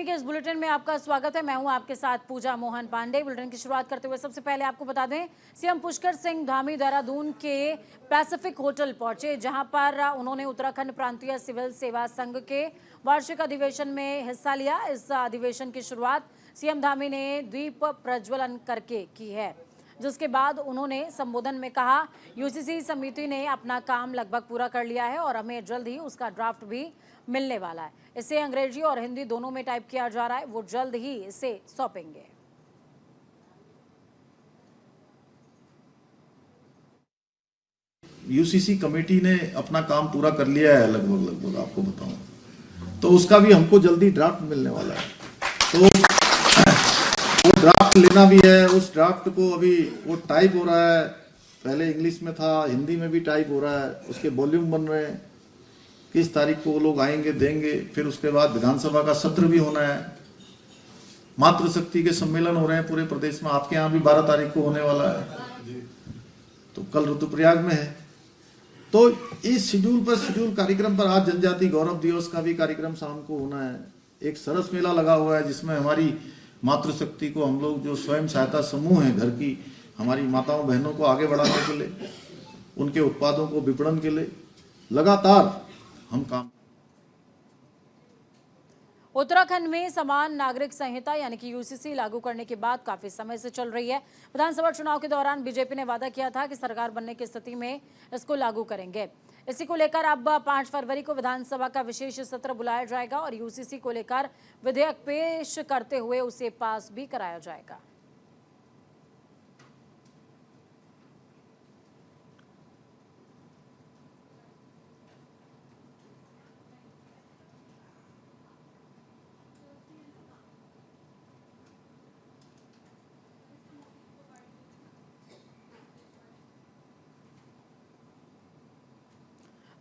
के इस बुलेटिन में आपका स्वागत है। मैं हूं आपके साथ पूजा मोहन पांडे। बुलेटिन की शुरुआत करते हुए सबसे पहले आपको बता दें, सीएम पुष्कर सिंह धामी देहरादून के पैसिफिक होटल पहुंचे, जहां पर उन्होंने उत्तराखंड प्रांतीय सिविल सेवा संघ के वार्षिक अधिवेशन में हिस्सा लिया। इस अधिवेशन की शुरुआत सीएम धामी ने दीप प्रज्वलन करके की है, जिसके बाद उन्होंने संबोधन में कहा, यूसीसी समिति ने अपना काम लगभग पूरा कर लिया है और हमें जल्द ही उसका ड्राफ्ट भी मिलने वाला है। इसे अंग्रेजी और हिंदी दोनों में टाइप किया जा रहा है। वो जल्द ही इसे सौंपेंगे। यूसीसी कमेटी ने अपना काम पूरा कर लिया है लगभग आपको बताऊं तो उसका भी हमको जल्दी ड्राफ्ट मिलने वाला है। तो वो ड्राफ्ट लेना भी है। उस ड्राफ्ट को अभी वो टाइप हो रहा है। पहले इंग्लिश में था, हिंदी में भी टाइप हो रहा है। उसके वॉल्यूम बन रहे हैं। किस तारीख को वो लोग आएंगे, देंगे। फिर उसके बाद विधानसभा का सत्र भी होना है। मातृशक्ति के सम्मेलन हो रहे हैं पूरे प्रदेश में। आपके यहाँ भी 12 तारीख को होने वाला है। तो कल रुद्रप्रयाग में है। तो इस शेड्यूल कार्यक्रम पर आज जनजाति गौरव दिवस का भी कार्यक्रम शाम को होना है। एक सरस मेला लगा हुआ है, जिसमें हमारी मातृशक्ति को हम लोग जो स्वयं सहायता समूह है घर की, हमारी माताओं बहनों को आगे बढ़ाने के लिए, उनके उत्पादों को विपणन के लिए लगातार हम काम। उत्तराखंड में समान नागरिक संहिता यानी कि यूसीसी लागू करने की बात काफी समय से चल रही है। विधानसभा चुनाव के दौरान बीजेपी ने वादा किया था कि सरकार बनने की स्थिति में इसको लागू करेंगे। इसी को लेकर अब 5 फरवरी को विधानसभा का विशेष सत्र बुलाया जाएगा और यूसीसी को लेकर विधेयक पेश करते हुए उसे पास भी कराया जाएगा।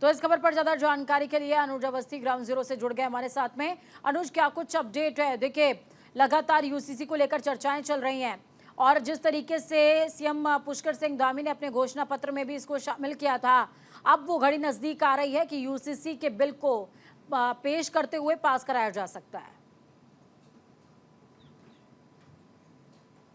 तो इस खबर पर ज्यादा जानकारी के लिए अनुज अवस्थी ग्राउंड जीरो से जुड़ गए हमारे साथ में। अनुज, क्या कुछ अपडेट है? देखिए, लगातार यूसीसी को लेकर चर्चाएं चल रही हैं और जिस तरीके से सीएम पुष्कर सिंह धामी ने अपने घोषणा पत्र में भी इसको शामिल किया था, अब वो घड़ी नजदीक आ रही है कि यूसीसी के बिल को पेश करते हुए पास कराया जा सकता है।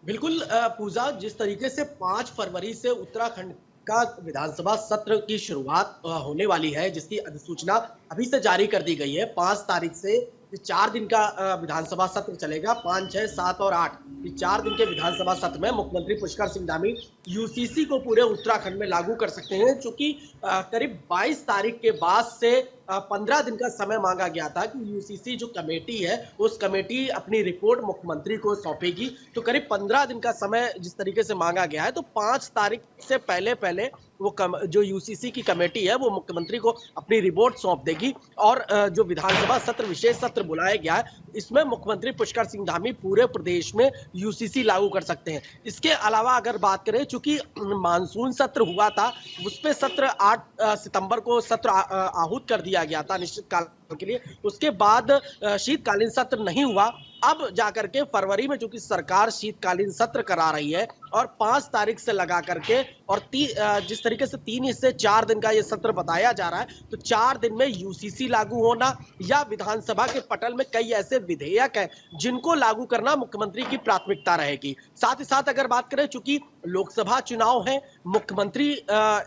बिल्कुल पूजा, जिस तरीके से 5 फरवरी से उत्तराखंड का विधानसभा सत्र की शुरुआत होने वाली है, जिसकी अधिसूचना अभी से जारी कर दी गई है। 5 तारीख से 4 दिन का विधानसभा सत्र चलेगा। 5, 6, 7 और 8 ये 4 दिन के विधानसभा सत्र में मुख्यमंत्री पुष्कर सिंह धामी यूसीसी को पूरे उत्तराखंड में लागू कर सकते हैं, क्योंकि करीब 22 तारीख के बाद से 15 दिन का समय मांगा गया था कि यूसीसी जो कमेटी है, उस कमेटी अपनी रिपोर्ट मुख्यमंत्री को सौंपेगी। तो करीब 15 दिन का समय जिस तरीके से मांगा गया है, तो 5 तारीख से पहले वो जो यूसीसी की कमेटी है वो मुख्यमंत्री को अपनी रिपोर्ट सौंप देगी और जो विधानसभा सत्र विशेष सत्र बुलाया गया है, इसमें मुख्यमंत्री पुष्कर सिंह धामी पूरे प्रदेश में यूसीसी लागू कर सकते हैं। इसके अलावा अगर बात करें, चूंकि मानसून सत्र हुआ था, उस पे सत्र 8 सितंबर को सत्र आहूत कर दिया गया था निश्चित काल के लिए। उसके बाद शीतकालीन सत्र नहीं हुआ। अब जाकर के फरवरी में चूंकि सरकार शीतकालीन सत्र करा रही है और 5 तारीख से लगा करके और जिस तरीके से 3 से 4 दिन का ये सत्र बताया जा रहा है, तो 4 दिन में यूसीसी लागू होना या विधानसभा के पटल में कई ऐसे विधेयक हैं जिनको लागू करना मुख्यमंत्री की प्राथमिकता रहेगी। साथ ही साथ अगर बात करें, चूंकि लोकसभा चुनाव है, मुख्यमंत्री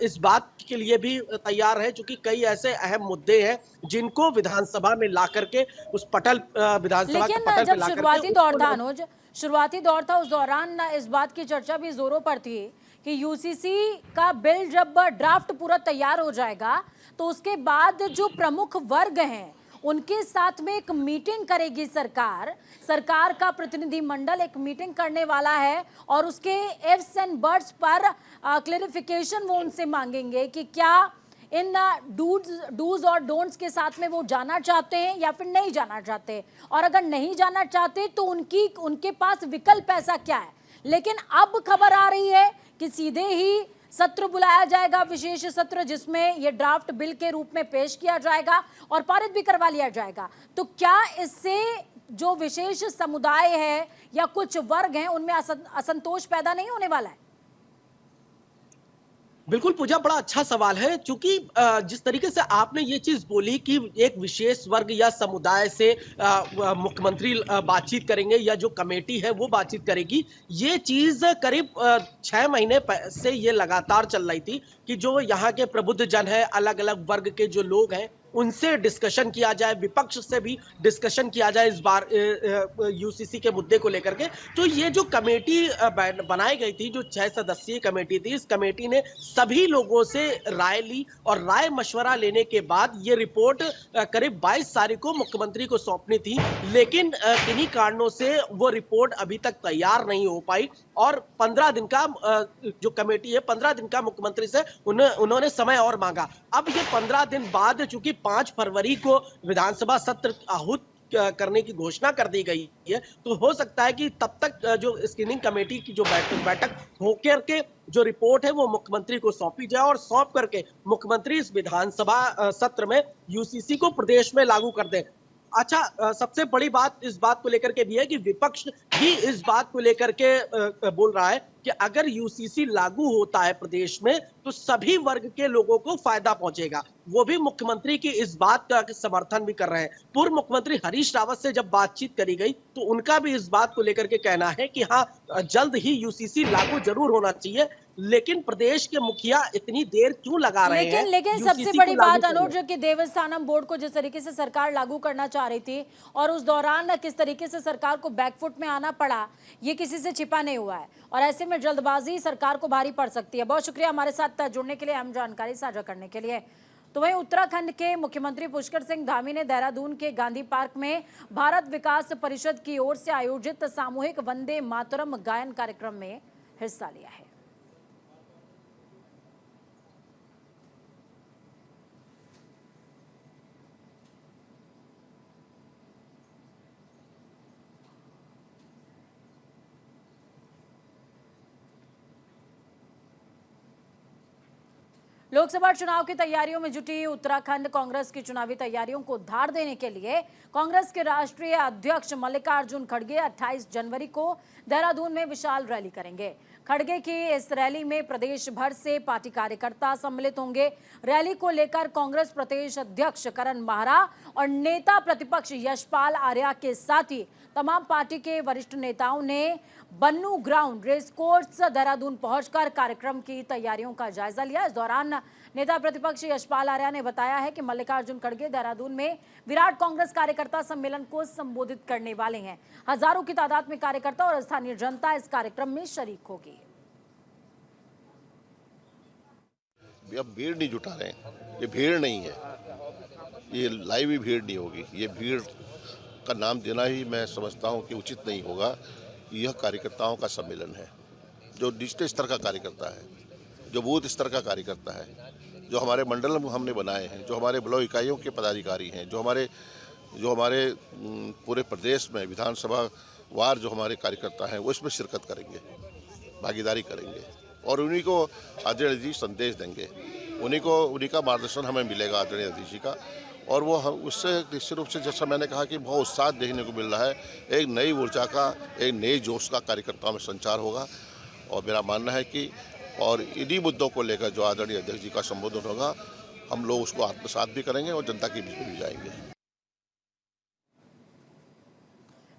इस बात के लिए भी तैयार है, चूंकि कई ऐसे अहम मुद्दे हैं जिनको विधानसभा में ला करके उस पटल विधानसभा के पटल पे ला शुरुआती दौर था अनुज, शुरुआती दौर था, उस दौरान इस बात की चर्चा भी जोरों पर थी कि यूसीसी का बिल जब ड्राफ्ट पूरा तैयार हो जाएगा तो उसके बाद जो प्रमुख वर्ग हैं उनके साथ में एक मीटिंग करेगी सरकार का प्रतिनिधिमंडल एक मीटिंग करने वाला है और उसके इफ्स एंड बट्स पर क्लेरिफिकेशन वो उनसे मांगेंगे कि क्या इन डूज और डोंट्स के साथ में वो जाना चाहते हैं या फिर नहीं जाना चाहते, और अगर नहीं जाना चाहते तो उनके पास विकल्प ऐसा क्या है। लेकिन अब खबर आ रही है कि सीधे ही सत्र बुलाया जाएगा, विशेष सत्र, जिसमें ये ड्राफ्ट बिल के रूप में पेश किया जाएगा और पारित भी करवा लिया जाएगा। तो क्या इससे जो विशेष समुदाय है या कुछ वर्ग हैं उनमें असंतोष पैदा नहीं होने वाला है? बिल्कुल पूजा, बड़ा अच्छा सवाल है, क्योंकि जिस तरीके से आपने ये चीज बोली कि एक विशेष वर्ग या समुदाय से मुख्यमंत्री बातचीत करेंगे या जो कमेटी है वो बातचीत करेगी, ये चीज करीब 6 महीने से ये लगातार चल रही थी कि जो यहाँ के प्रबुद्ध जन है, अलग अलग वर्ग के जो लोग हैं, उनसे डिस्कशन किया जाए, विपक्ष से भी डिस्कशन किया जाए इस बार यूसीसी के मुद्दे को लेकर के। तो ये जो कमेटी बनाई गई थी, जो 6 सदस्यीय कमेटी थी, इस कमेटी ने सभी लोगों से राय ली और राय मशवरा लेने के बाद ये रिपोर्ट करीब 22 तारीख को मुख्यमंत्री को सौंपनी थी, लेकिन किन्हीं कारणों से वो रिपोर्ट अभी तक तैयार नहीं हो पाई और 15 दिन का जो कमेटी है, 15 दिन का मुख्यमंत्री से उन्होंने समय और मांगा। अब ये 15 दिन बाद चूंकि 5 फरवरी को विधानसभा सत्र आहूत करने की घोषणा कर दी गई है, तो हो सकता है कि तब तक जो स्क्रीनिंग कमेटी की जो बैठक होकर के जो रिपोर्ट है वो मुख्यमंत्री को सौंपी जाए और सौंप करके मुख्यमंत्री इस विधानसभा सत्र में यूसीसी को प्रदेश में लागू कर दे। अच्छा, सबसे बड़ी बात इस बात को लेकर के भी है कि विपक्ष भी इस बात को लेकर के बोल रहा है कि अगर यूसीसी लागू होता है प्रदेश में तो सभी वर्ग के लोगों को फायदा पहुंचेगा। वो भी मुख्यमंत्री की इस बात का समर्थन भी कर रहे हैं। पूर्व मुख्यमंत्री हरीश रावत से जब बातचीत करी गई तो उनका भी इस बात को लेकर के कहना है कि हाँ, जल्द ही यूसीसी लागू जरूर होना चाहिए, लेकिन प्रदेश के मुखिया इतनी देर क्यों लगा रहे हैं? लेकिन सबसे बड़ी बात अनुज कि देवस्थानम बोर्ड को जिस तरीके से सरकार लागू करना चाह रही थी और उस दौरान किस तरीके से सरकार को बैकफुट में आना पड़ा, ये किसी से छिपा नहीं हुआ है और ऐसे में जल्दबाजी सरकार को भारी पड़ सकती है। बहुत शुक्रिया हमारे साथ जुड़ने के लिए, अहम जानकारी साझा करने के लिए। तो वहीं उत्तराखंड के मुख्यमंत्री पुष्कर सिंह धामी ने देहरादून के गांधी पार्क में भारत विकास परिषद की ओर से आयोजित सामूहिक वंदे मातरम गायन कार्यक्रम में हिस्सा लिया है। लोकसभा चुनाव की तैयारियों में जुटी उत्तराखंड कांग्रेस की चुनावी तैयारियों को धार देने के लिए कांग्रेस के राष्ट्रीय अध्यक्ष मल्लिकार्जुन खड़गे 28 जनवरी को देहरादून में विशाल रैली करेंगे। खड़गे की इस रैली में प्रदेश भर से पार्टी कार्यकर्ता सम्मिलित होंगे। रैली को लेकर कांग्रेस प्रदेश अध्यक्ष करण माहरा और नेता प्रतिपक्ष यशपाल आर्या के साथ ही तमाम पार्टी के वरिष्ठ नेताओं ने बन्नू ग्राउंड रेस कोर्स देहरादून पहुंचकर कार्यक्रम की तैयारियों का जायजा लिया। इस दौरान नेता प्रतिपक्ष यशपाल आर्या ने बताया है कि मल्लिकार्जुन खड़गे देहरादून में विराट कांग्रेस कार्यकर्ता सम्मेलन को संबोधित करने वाले हैं। हजारों की तादाद में कार्यकर्ता और स्थानीय जनता इस कार्यक्रम में शरीक होगी। अब भीड़ नहीं जुटा रहे हैं, ये भीड़ नहीं है, ये लाइव ही भीड़ नहीं होगी। ये भीड़ का नाम देना ही मैं समझता हूँ कि उचित नहीं होगा। यह कार्यकर्ताओं का सम्मेलन है, जो डिस्ट्रिक्ट स्तर का कार्यकर्ता है, जो बूथ स्तर का कार्यकर्ता है, जो हमारे मंडल हमने बनाए हैं, जो हमारे ब्लॉक इकाइयों के पदाधिकारी हैं, जो हमारे पूरे प्रदेश में विधानसभा वार जो हमारे कार्यकर्ता हैं वो इसमें शिरकत करेंगे, भागीदारी करेंगे और उन्हीं को आदरणीय जी संदेश देंगे। उन्हीं का मार्गदर्शन हमें मिलेगा आदरणीय जी का, और वो हम उससे निश्चित रूप से, जैसा मैंने कहा कि बहुत उत्साह देखने को मिल रहा है। एक नई ऊर्जा का, एक नए जोश का कार्यकर्ताओं में संचार होगा और मेरा मानना है कि और इन्हीं मुद्दों को लेकर जो आदरणीय अध्यक्ष जी का संबोधन होगा, हम लोग उसको आत्मसात भी करेंगे और जनता के बीच में भी जाएंगे।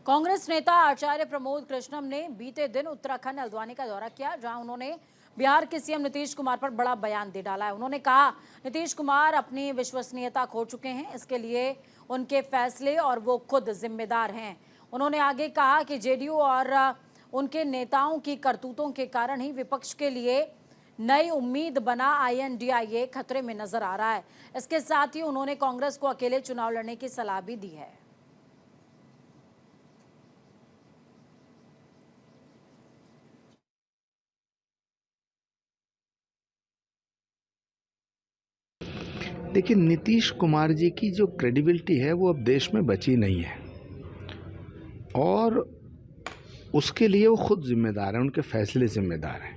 कांग्रेस नेता आचार्य प्रमोद कृष्णम ने बीते दिन उत्तराखंड हल्द्वानी का दौरा किया, जहां उन्होंने बिहार के सीएम नीतीश कुमार पर बड़ा बयान दे डाला है। उन्होंने कहा नीतीश कुमार अपनी विश्वसनीयता खो चुके हैं, इसके लिए उनके फैसले और वो खुद जिम्मेदार हैं। उन्होंने आगे कहा कि जेडीयू और उनके नेताओं की करतूतों के कारण ही विपक्ष के लिए नई उम्मीद बना INDIA खतरे में नजर आ रहा है। इसके साथ ही उन्होंने कांग्रेस को अकेले चुनाव लड़ने की सलाह भी दी है। देखिए, नीतीश कुमार जी की जो क्रेडिबिलिटी है वो अब देश में बची नहीं है और उसके लिए वो खुद जिम्मेदार हैं, उनके फैसले जिम्मेदार हैं।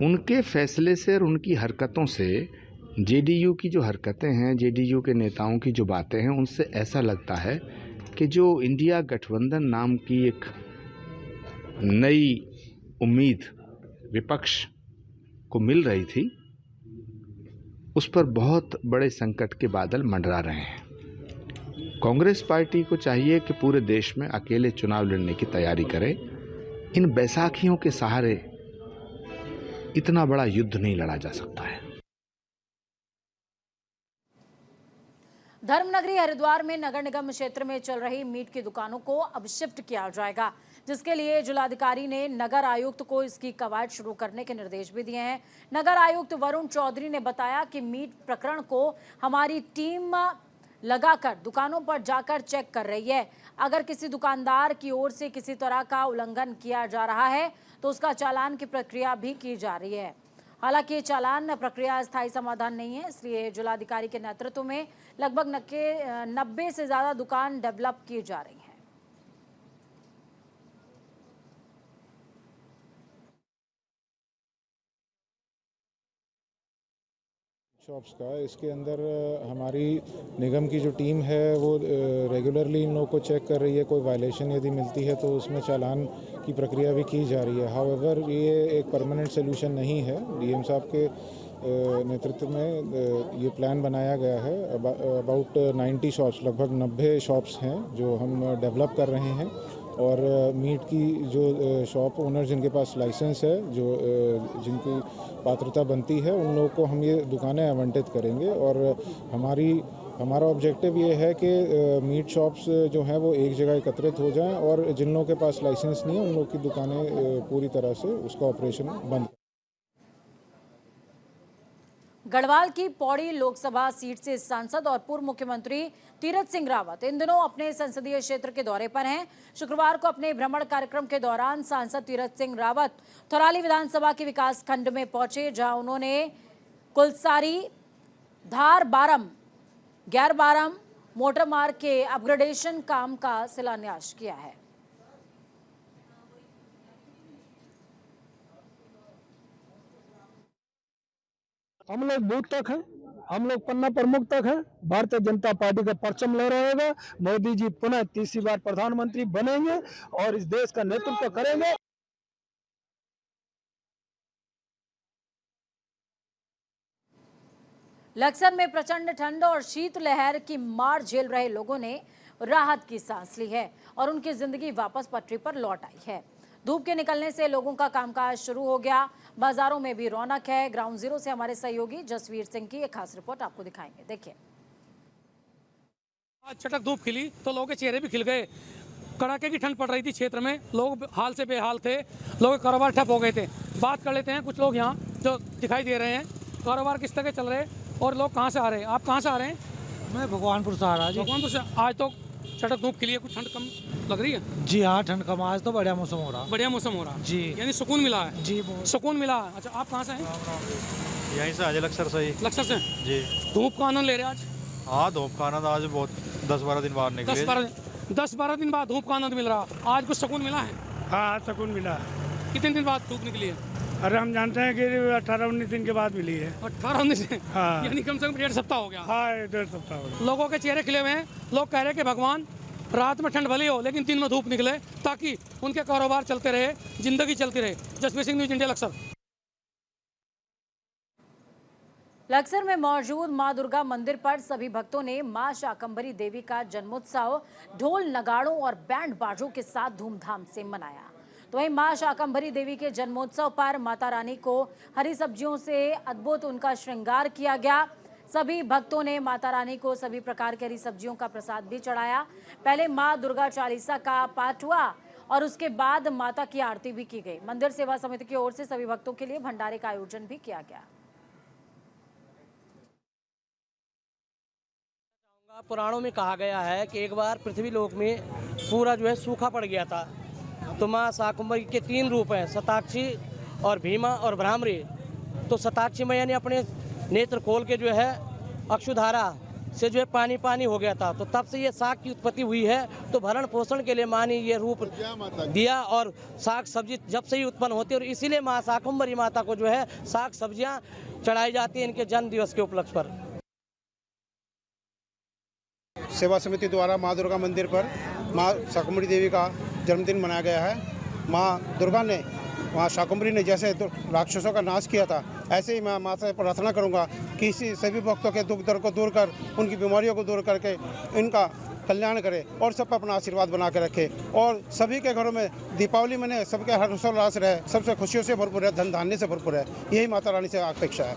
उनके फैसले से और उनकी हरकतों से जेडीयू की जो हरकतें हैं, जेडीयू के नेताओं की जो बातें हैं, उनसे ऐसा लगता है कि जो इंडिया गठबंधन नाम की एक नई उम्मीद विपक्ष को मिल रही थी, उस पर बहुत बड़े संकट के बादल मंडरा रहे हैं। कांग्रेस पार्टी को चाहिए कि पूरे देश में अकेले चुनाव लड़ने की तैयारी करे। इन बैसाखियों के सहारे इतना बड़ा युद्ध नहीं लड़ा जा सकता है। धर्मनगरी हरिद्वार में नगर निगम क्षेत्र में चल रही मीट की दुकानों को अब शिफ्ट किया जाएगा, जिसके लिए जिलाधिकारी ने नगर आयुक्त को इसकी कवायद शुरू करने के निर्देश भी दिए हैं। नगर आयुक्त वरुण चौधरी ने बताया कि मीट प्रकरण को हमारी टीम लगाकर दुकानों पर जाकर चेक कर रही है। अगर किसी दुकानदार की ओर से किसी तरह का उल्लंघन किया जा रहा है तो उसका चालान की प्रक्रिया भी की जा रही है। हालांकि ये चालान प्रक्रिया स्थायी समाधान नहीं है, इसलिए जिलाधिकारी के नेतृत्व में लगभग 90 से ज्यादा दुकान डेवलप की जा रही है। शॉप्स का इसके अंदर हमारी निगम की जो टीम है वो रेगुलरली इन लोगों को चेक कर रही है। कोई वायलेशन यदि मिलती है तो उसमें चालान की प्रक्रिया भी की जा रही है। हाउएवर ये एक परमानेंट सोल्यूशन नहीं है। डीएम साहब के नेतृत्व में ये प्लान बनाया गया है। अबाउट 90 शॉप्स, लगभग 90 शॉप्स हैं जो हम डेवलप कर रहे हैं। और मीट की जो शॉप ओनर जिनके पास लाइसेंस है, जो जिनकी पात्रता बनती है, उन लोगों को हम ये दुकानें आवंटित करेंगे। और हमारा ऑब्जेक्टिव ये है कि मीट शॉप्स जो हैं वो एक जगह एकत्रित हो जाएं और जिन लोगों के पास लाइसेंस नहीं है उन लोगों की दुकानें पूरी तरह से उसका ऑपरेशन बंद। गढ़वाल की पौड़ी लोकसभा सीट से सांसद और पूर्व मुख्यमंत्री तीरथ सिंह रावत इन दिनों अपने संसदीय क्षेत्र के दौरे पर हैं। शुक्रवार को अपने भ्रमण कार्यक्रम के दौरान सांसद तीरथ सिंह रावत थौराली विधानसभा के विकास खंड में पहुंचे, जहां उन्होंने कुलसारी, धार बारम, गैर बारम मोटर मार्ग के अपग्रेडेशन काम का शिलान्यास किया है। हम लोग बूथ तक हैं, हम लोग पन्ना प्रमुख तक हैं। भारतीय जनता पार्टी का परचम ले रहेगा। मोदी जी पुनः तीसरी बार प्रधानमंत्री बनेंगे और इस देश का नेतृत्व करेंगे। लक्सर में प्रचंड ठंड और शीतलहर की मार झेल रहे लोगों ने राहत की सांस ली है और उनकी जिंदगी वापस पटरी पर लौट आई है। धूप के निकलने से लोगों का कामकाज शुरू हो गया, बाजारों में भी रौनक है। ग्राउंड जीरो से हमारे सहयोगी जसवीर सिंह की एक खास रिपोर्ट आपको दिखाएंगे, देखिए। आज चटक धूप खिली तो लोगों के चेहरे भी खिल गए। कड़ाके की ठंड पड़ रही थी क्षेत्र में, लोग हाल से बेहाल थे, लोगों के कारोबार ठप हो गए थे। बात कर लेते हैं कुछ लोग यहाँ जो दिखाई दे रहे हैं, कारोबार किस तरह के चल रहे हैं और लोग कहाँ से आ रहे हैं। आप कहाँ से आ रहे हैं? मैं भगवानपुर से आ रहा जी। भगवानपुर से। आज तो चटक धूप खिली है, कुछ ठंड कम लग रही है? जी हाँ, ठंड कम। आज तो बढ़िया मौसम हो रहा। बढ़िया मौसम हो रहा जी, यानी सुकून मिला है। जी सुकून मिला। अच्छा, आप कहाँ से हैं? यहीं से आज लक्सर से ही। लक्सर से जी। धूप का आनंद ले रहे हैं आज? हाँ, धूप का आनंद आज बहुत 10-12 दिन बाद निकले। 10-12 दिन बाद धूप का आनंद मिल रहा। आज कुछ सुकून मिला है? हाँ, सुकून मिला। कितने दिन बाद धूप निकली है? अरे हम जानते हैं कि 18-19 दिन के बाद मिली है। 18-19 दिन? हाँ। यानी कम से कम 1.5 सप्ताह हो गया। हाँ, 1.5 सप्ताह हो गया। लोगों के चेहरे खिले हुए हैं। लोग कह रहे हैं कि भगवान रात में ठंड भली हो लेकिन दिन में धूप निकले ताकि उनके कारोबार चलते रहे, जिंदगी चलती रहे। Jasvir Singh, news India, Laksar. लक्सर में मौजूद मां दुर्गा मंदिर पर सभी भक्तों ने मां शाकंभरी देवी का जन्मोत्सव ढोल, नगाड़ों और बैंड बाजों के साथ धूमधाम से मनाया। तो वहीं मां शाकंभरी देवी के जन्मोत्सव पर माता रानी को हरी सब्जियों से अद्भुत उनका श्रृंगार किया गया। सभी भक्तों ने माता रानी को सभी प्रकार की हरी सब्जियों का प्रसाद भी चढ़ाया। पहले मां दुर्गा चालीसा का पाठ हुआ और उसके बाद माता की आरती भी की गई। मंदिर सेवा समिति की ओर से सभी भक्तों के लिए भंडारे का आयोजन भी किया गया। पुराणों में कहा गया है कि एक बार पृथ्वी लोक में पूरा जो है सूखा पड़ गया था, तो माँ शाकंभरी के 3 रूप हैं, शताक्षी और भीमा और भ्रामरी। तो शताक्षी मैया ने अपने नेत्र खोल के जो है अक्षुधारा से जो है पानी पानी हो गया था, तो तब से ये साग की उत्पत्ति हुई है। तो भरण पोषण के लिए माँ ने ये रूप दिया और साग सब्जी जब से ही उत्पन्न होती है और इसीलिए माँ शाकंभरी माता को जो है साग सब्जियाँ चढ़ाई जाती हैं इनके जन्म दिवस के उपलक्ष्य पर। सेवा समिति द्वारा माँ दुर्गा मंदिर पर माँ शाकंभरी देवी का जन्मदिन मनाया गया है। माँ दुर्गा ने, माँ शाकंभरी ने जैसे राक्षसों का नाश किया था, ऐसे ही मैं माँ से प्रार्थना करूँगा कि इसी सभी भक्तों के दुख दर्द को दूर कर, उनकी बीमारियों को दूर करके इनका कल्याण करे और सब पर अपना आशीर्वाद बना के रखे और सभी के घरों में दीपावली मने, सबके हर्षोल्लास रहे, सबसे खुशियों से भरपूर है, धन धान्य से भरपूर है। यही माता रानी से अपेक्षा है।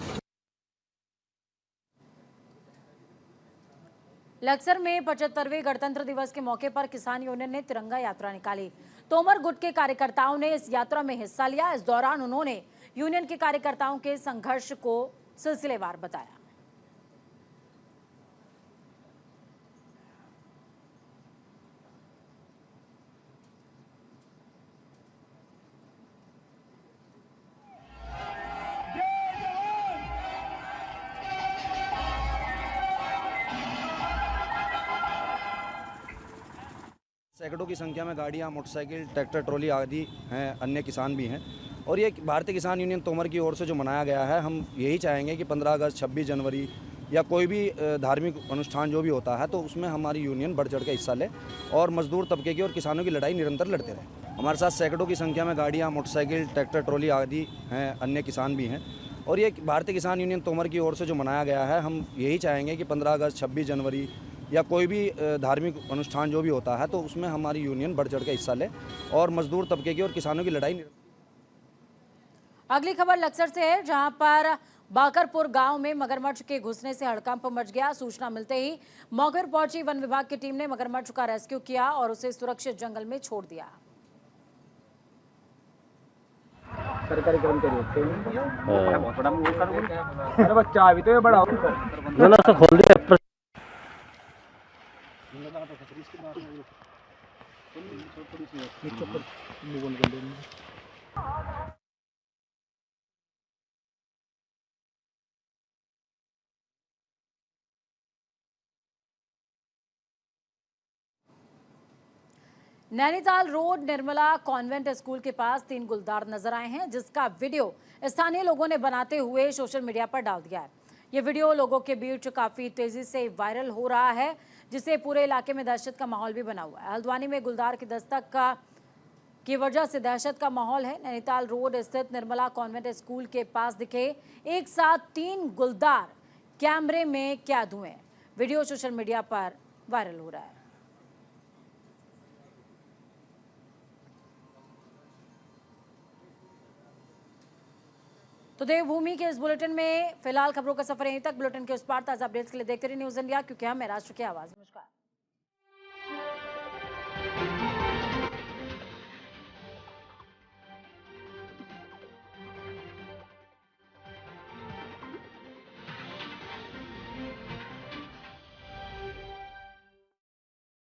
लक्सर में 75वें गणतंत्र दिवस के मौके पर किसान यूनियन ने तिरंगा यात्रा निकाली। तोमर गुट के कार्यकर्ताओं ने इस यात्रा में हिस्सा लिया। इस दौरान उन्होंने यूनियन के कार्यकर्ताओं के संघर्ष को सिलसिलेवार बताया। सैकड़ों की संख्या में गाड़ियां, मोटरसाइकिल, ट्रैक्टर, ट्रॉली आदि हैं, अन्य किसान भी हैं और ये भारतीय किसान यूनियन तोमर की ओर से जो मनाया गया है, हम यही चाहेंगे कि 15 अगस्त, 26 जनवरी या कोई भी धार्मिक अनुष्ठान जो भी होता है तो उसमें हमारी यूनियन बढ़ चढ़ के हिस्सा ले और मजदूर तबके की और किसानों की लड़ाई निरंतर लड़ते रहे। हमारे साथ सैकड़ों की संख्या में गाड़ियाँ, मोटरसाइकिल, ट्रैक्टर, ट्रॉली आदि हैं, अन्य किसान भी हैं और ये भारतीय किसान यूनियन तोमर की ओर से जो मनाया गया है, हम यही चाहेंगे कि 15 अगस्त, 26 जनवरी या कोई भी धार्मिक अनुष्ठान जो भी होता है तो उसमें हमारी यूनियन बढ़ चढ़ के हिस्सा ले और मजदूर तबके की और किसानों की लड़ाई। अगली खबर लक्सर से है, जहां पर बाकरपुर गांव में मगरमच्छ के घुसने से हड़कंप मच गया। सूचना मिलते ही मौके पर पहुंची वन विभाग की टीम ने मगरमच्छ का रेस्क्यू किया और उसे सुरक्षित जंगल में छोड़ दिया। सरकारी कर्मचारी अरे बच्चा अभी तो ये बड़ा खोल दिया। Nainital road Nirmala convent school के पास 3 गुलदार नजर आए हैं, जिसका वीडियो स्थानीय लोगों ने बनाते हुए सोशल मीडिया पर डाल दिया है। ये वीडियो लोगों के बीच काफी तेजी से वायरल हो रहा है, जिससे पूरे इलाके में दहशत का माहौल भी बना हुआ है। हल्द्वानी में गुलदार की दस्तक की वजह से दहशत का माहौल है। नैनीताल रोड स्थित निर्मला कॉन्वेंट स्कूल के पास दिखे एक साथ 3 गुलदार कैमरे में कैद हुए। वीडियो सोशल मीडिया पर वायरल हो रहा है। तो देवभूमि के इस बुलेटिन में फिलहाल खबरों का सफर यहीं तक। बुलेटिन के उस पार ताजा अपडेट्स के लिए देखते रहिए न्यूज़ इंडिया, क्योंकि हम है राष्ट्र की आवाज। नमस्कार।